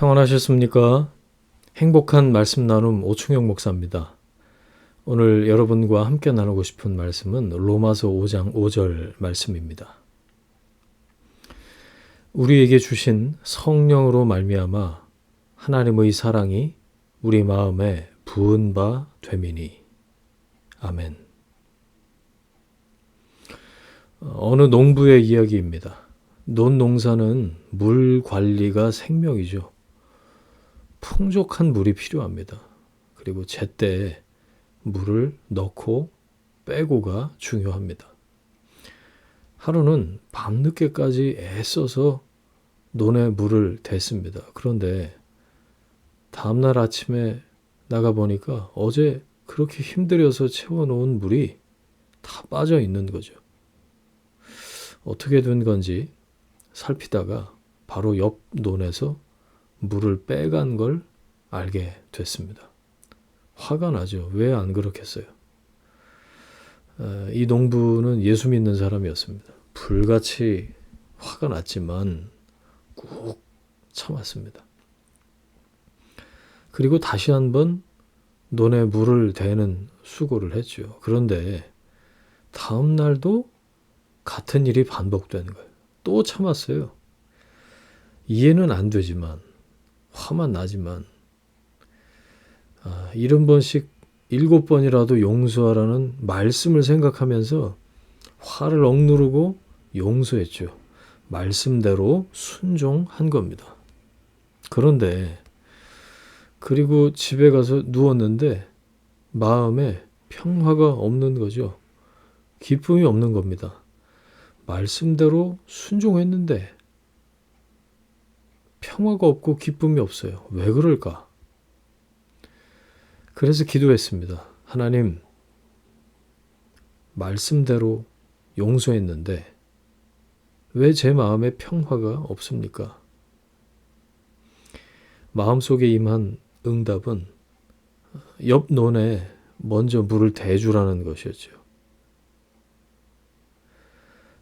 평안하셨습니까? 행복한 말씀 나눔 오충영 목사입니다. 오늘 여러분과 함께 나누고 싶은 말씀은 로마서 5장 5절 말씀입니다. 우리에게 주신 성령으로 말미암아 하나님의 사랑이 우리 마음에 부은 바 됨이니. 아멘. 어느 농부의 이야기입니다. 논농사는 물 관리가 생명이죠. 풍족한 물이 필요합니다. 그리고 제때에 물을 넣고 빼고가 중요합니다. 하루는 밤늦게까지 애써서 논에 물을 댔습니다. 그런데 다음날 아침에 나가보니까 어제 그렇게 힘들여서 채워놓은 물이 다 빠져 있는 거죠. 어떻게 된 건지 살피다가 바로 옆 논에서 물을 빼간 걸 알게 됐습니다. 화가 나죠. 왜 안 그렇겠어요? 이 농부는 예수 믿는 사람이었습니다. 불같이 화가 났지만 꾹 참았습니다. 그리고 다시 한번 논에 물을 대는 수고를 했죠. 그런데 다음 날도 같은 일이 반복된 거예요. 또 참았어요. 이해는 안 되지만 화만 나지만 70번씩 7번이라도 용서하라는 말씀을 생각하면서 화를 억누르고 용서했죠. 말씀대로 순종한 겁니다. 그런데 그리고 집에 가서 누웠는데 마음에 평화가 없는 거죠. 기쁨이 없는 겁니다. 말씀대로 순종했는데 평화가 없고 기쁨이 없어요. 왜 그럴까? 그래서 기도했습니다. 하나님, 말씀대로 용서했는데 왜 제 마음에 평화가 없습니까? 마음속에 임한 응답은 옆 논에 먼저 물을 대주라는 것이었죠.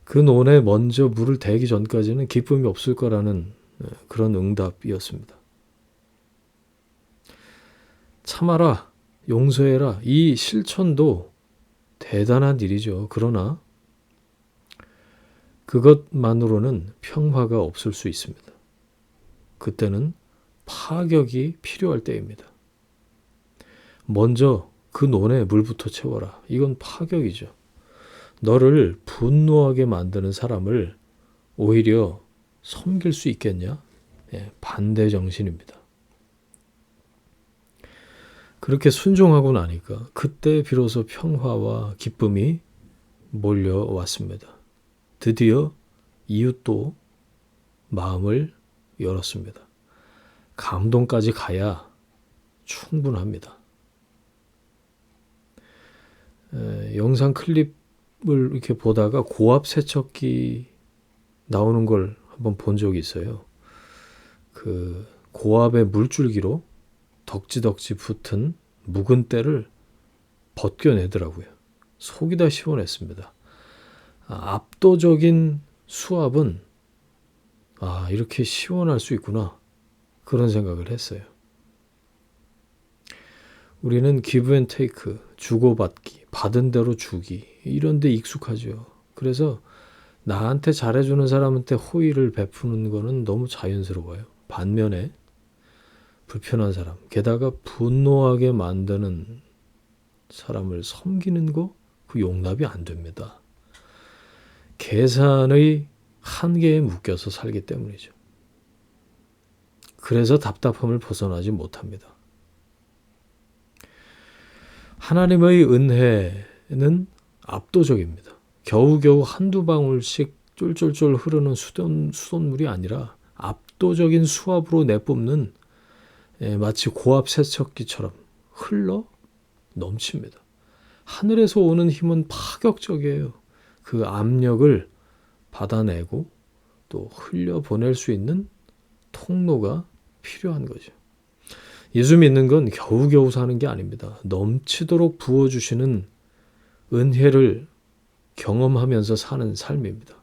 그 논에 먼저 물을 대기 전까지는 기쁨이 없을 거라는 그런 응답이었습니다. 참아라, 용서해라. 이 실천도 대단한 일이죠. 그러나 그것만으로는 평화가 없을 수 있습니다. 그때는 파격이 필요할 때입니다. 먼저 그 논에 물부터 채워라. 이건 파격이죠. 너를 분노하게 만드는 사람을 오히려 섬길 수 있겠냐? 반대 정신입니다. 그렇게 순종하고 나니까 그때 비로소 평화와 기쁨이 몰려왔습니다. 드디어 이웃도 마음을 열었습니다. 감동까지 가야 충분합니다. 영상 클립을 이렇게 보다가 고압 세척기 나오는 걸 한번 본 적이 있어요. 그 고압의 물줄기로 덕지덕지 붙은 묵은 때를 벗겨내더라고요. 속이 다 시원했습니다. 압도적인 수압은 이렇게 시원할 수 있구나. 그런 생각을 했어요. 우리는 기브 앤 테이크, 주고받기, 받은 대로 주기 이런 데 익숙하죠. 그래서 나한테 잘해주는 사람한테 호의를 베푸는 거는 너무 자연스러워요. 반면에 불편한 사람, 게다가 분노하게 만드는 사람을 섬기는 거, 그 용납이 안 됩니다. 계산의 한계에 묶여서 살기 때문이죠. 그래서 답답함을 벗어나지 못합니다. 하나님의 은혜는 압도적입니다. 겨우겨우 한두 방울씩 쫄쫄쫄 흐르는 수돗물이 아니라 압도적인 수압으로 내뿜는 마치 고압 세척기처럼 흘러 넘칩니다. 하늘에서 오는 힘은 파격적이에요. 그 압력을 받아내고 또 흘려보낼 수 있는 통로가 필요한 거죠. 예수 믿는 건 겨우겨우 사는 게 아닙니다. 넘치도록 부어주시는 은혜를 경험하면서 사는 삶입니다.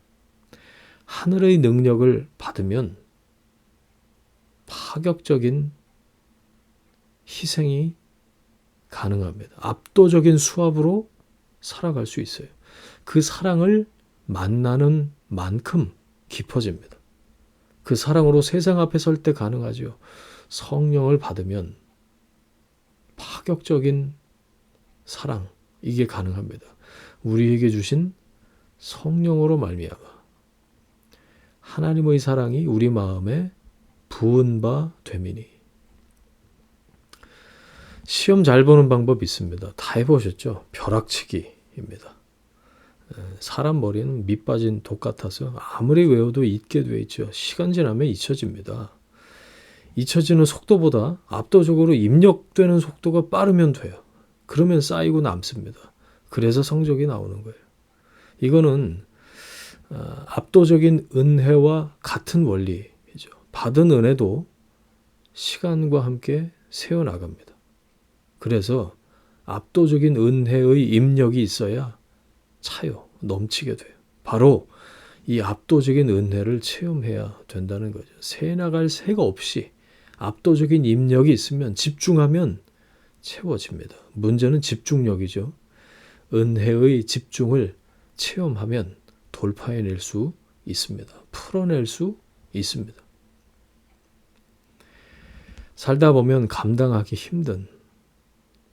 하늘의 능력을 받으면 파격적인 희생이 가능합니다. 압도적인 수압으로 살아갈 수 있어요. 그 사랑을 만나는 만큼 깊어집니다. 그 사랑으로 세상 앞에 설 때 가능하죠. 성령을 받으면 파격적인 사랑, 이게 가능합니다. 우리에게 주신 성령으로 말미암아 하나님의 사랑이 우리 마음에 부은 바 되미니. 시험 잘 보는 방법이 있습니다. 다 해보셨죠? 벼락치기입니다. 사람 머리는 밑 빠진 독 같아서 아무리 외워도 잊게 돼 있죠. 시간 지나면 잊혀집니다. 잊혀지는 속도보다 압도적으로 입력되는 속도가 빠르면 돼요. 그러면 쌓이고 남습니다. 그래서 성적이 나오는 거예요. 이거는 압도적인 은혜와 같은 원리죠. 받은 은혜도 시간과 함께 새어나갑니다. 그래서 압도적인 은혜의 입력이 있어야 차요. 넘치게 돼요. 바로 이 압도적인 은혜를 체험해야 된다는 거죠. 새나갈 새가 없이 압도적인 입력이 있으면 집중하면 채워집니다. 문제는 집중력이죠. 은혜의 집중을 체험하면 돌파해낼 수 있습니다. 풀어낼 수 있습니다. 살다 보면 감당하기 힘든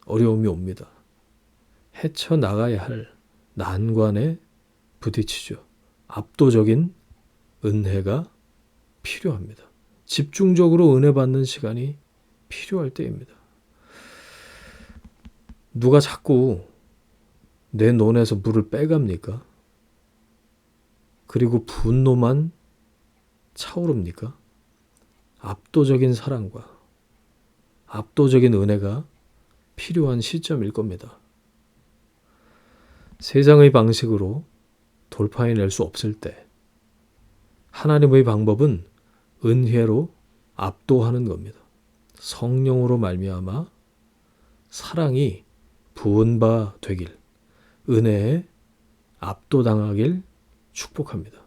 어려움이 옵니다. 헤쳐나가야 할 난관에 부딪히죠. 압도적인 은혜가 필요합니다. 집중적으로 은혜 받는 시간이 필요할 때입니다. 누가 자꾸 내 논에서 물을 빼갑니까? 그리고 분노만 차오릅니까? 압도적인 사랑과 압도적인 은혜가 필요한 시점일 겁니다. 세상의 방식으로 돌파해낼 수 없을 때 하나님의 방법은 은혜로 압도하는 겁니다. 성령으로 말미암아 사랑이 부은 바 되길, 은혜에 압도당하길 축복합니다.